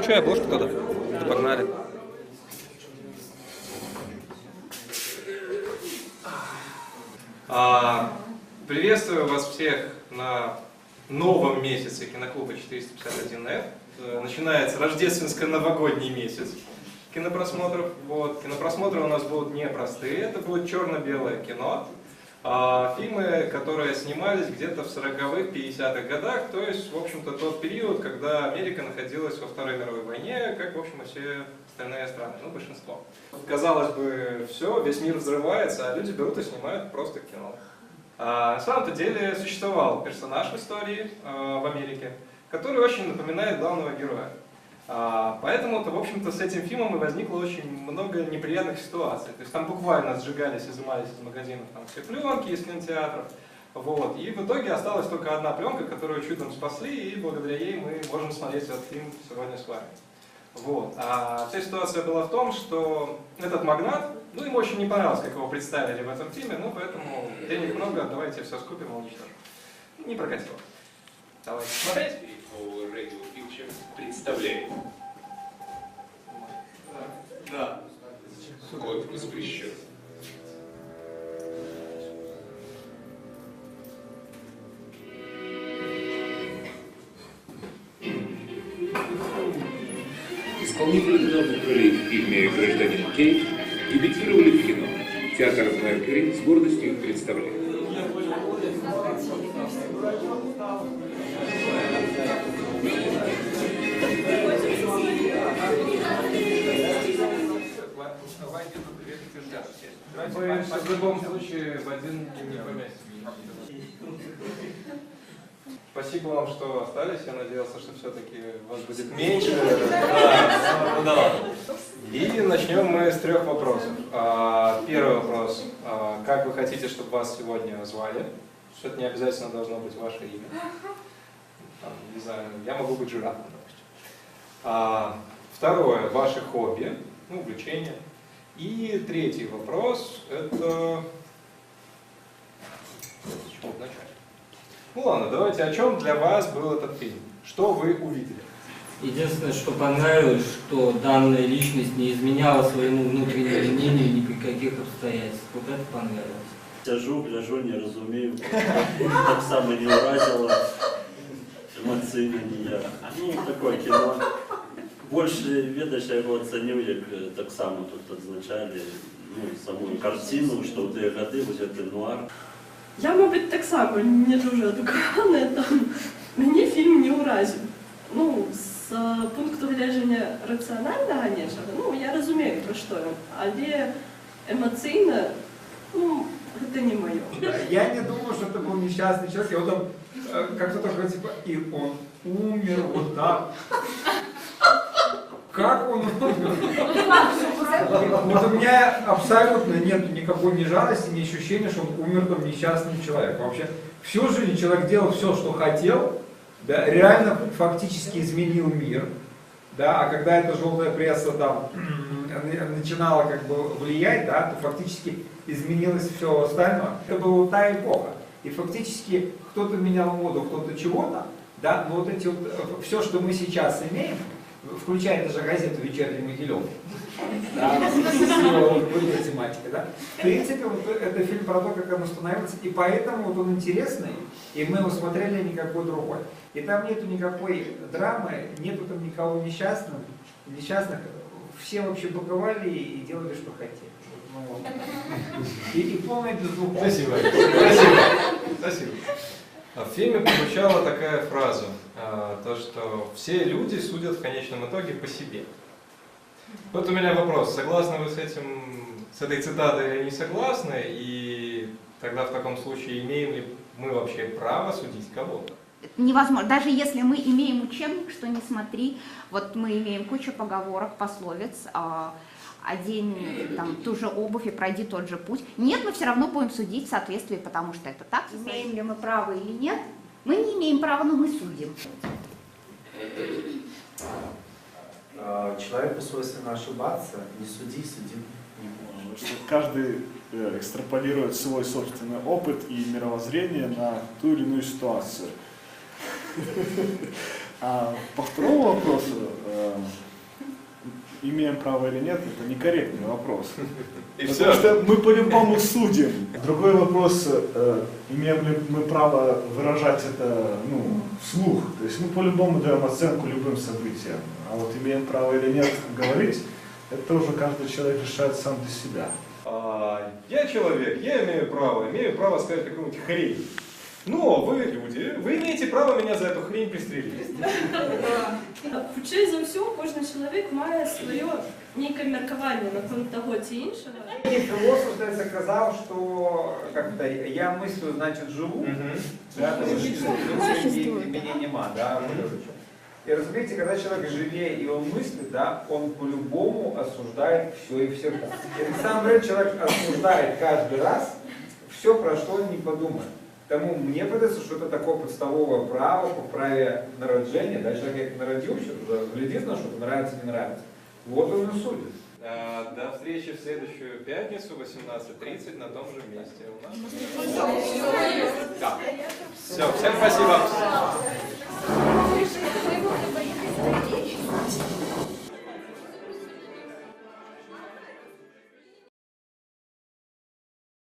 Включай обложку тогда. Да погнали. Приветствую вас всех на новом месяце киноклуба 451F. Начинается рождественско-новогодний месяц кинопросмотров. Кинопросмотры у нас будут непростые, это будет черно-белое кино. Фильмы, которые снимались где-то в 40-х, 50-х годах, то есть, в общем-то, тот период, когда Америка находилась во Второй мировой войне, как, в общем, и все остальные страны, ну, большинство. Казалось бы, все, весь мир взрывается, а люди берут и снимают просто кино. На самом-то деле существовал персонаж в истории в Америке, который очень напоминает главного героя. Поэтому-то, в общем-то, с этим фильмом и возникло очень много неприятных ситуаций. То есть там буквально сжигались, изымались из магазинов там, все пленки из кинотеатров. И в итоге осталась только одна пленка, которую чудом спасли, и благодаря ей мы можем смотреть этот фильм сегодня с вами. А вся ситуация была в том, что этот магнат, ну, ему очень не понравилось, как его представили в этом фильме, ну, поэтому денег много, давайте все скупим и уничтожим. Не прокатило. Давайте смотреть. Radio Picture представляет. Да. Код воспрещен. Исполнители главных ролей в фильме «Гражданин Кейт» дебютировали в кино. Театр Меркьюри с гордостью представляет. В любом случае в один не поместим. Спасибо вам, что остались. Я надеялся, что все-таки вас будет меньше. Да. И начнем мы с 3 вопросов. Первый вопрос. Как вы хотите, чтобы вас сегодня звали? Что-то не обязательно должно быть ваше имя. Не знаю, я могу быть жирафом, допустим. Второе. Ваши хобби, увлечения. И 3 вопрос, это... С чего начать? Ладно, давайте, о чем для вас был этот фильм? Что вы увидели? Единственное, что понравилось, что данная личность не изменяла своему внутреннему мнению ни при каких обстоятельствах. Вот это понравилось. Сижу, гляжу, не разумею. Так само не уразило. Эмоційно ніяк. Ну, такое кино. Больше, видиш, я його оцінив, як так само тут відзначали саму картину, що в ті годи взяти нуар. Я, мабуть, так само не дуже адекватна, там мені фільм не уразив. Ну, з пункту гледження раціонального, звісно, я розумію, про що він, але емоційно, это не мое. Я не думал, что это был несчастный человек, и вот он, как-то такой, типа, и он умер вот так. Как он умер? Вот у меня абсолютно нет никакой ни жалости, ни ощущения, что он умер там несчастным человеком. Вообще, всю жизнь человек делал все, что хотел, да, реально фактически изменил мир. Да, а когда эта желтая пресса там начинала как бы влиять, да, то фактически изменилось все остальное. Это была та эпоха. И фактически кто-то менял моду, кто-то чего-то, да, но вот эти вот, все, что мы сейчас имеем, включая даже газету «Вечерний Могилев», да, с его тематикой, да, в принципе, вот это фильм про то, как оно становилось, и поэтому вот он интересный, и мы его смотрели никакой другой. И там нету никакой драмы, нету там никого несчастных, все вообще боковали и делали, что хотели. И полное бездуховность. Спасибо. В фильме прозвучала такая фраза, то, что все люди судят в конечном итоге по себе. Вот у меня вопрос, согласны вы с этой цитатой или не согласны? И тогда в таком случае имеем ли мы вообще право судить кого-то? Невозможно. Даже если мы имеем учебник, что не смотри, вот мы имеем кучу поговорок, пословиц, одень там, ту же обувь и пройди тот же путь. Нет, мы все равно будем судить в соответствии, потому что это так. Имеем ли мы право или нет? Мы не имеем права, но мы судим. Человеку свойственно ошибаться, не суди, суди не можешь. Каждый экстраполирует свой собственный опыт и мировоззрение на ту или иную ситуацию. А по второму вопросу, имеем право или нет, это некорректный вопрос. И Потому все. что мы по-любому судим. Другой вопрос, имеем ли мы право выражать это вслух. То есть мы по-любому даем оценку любым событиям. А вот имеем право или нет говорить, это уже каждый человек решает сам для себя. Я человек, я имею право сказать какую-нибудь хрень. Но вы люди, вы имеете право меня за эту хрень пристрелить. Хутчэй за ўсё, кожны чалавек мае сваё нейкае меркаванне наконт таго ці іншага. И философ, кстати, сказал, что как-то я мыслю, значит живу, да, то есть меня нема, да, и разумеете, когда человек живее и он мыслит, да, он по-любому осуждает все и всегда. И на самом деле человек осуждает каждый раз все, про что он не подумает. Тому мне кажется, что это такое подставовое право по праве народжения, да, человек как народился, глядит на что-то, нравится, не нравится. Вот он и судит. До встречи в следующую пятницу, 18:30 на том же месте. У нас... Да. Все, всем спасибо.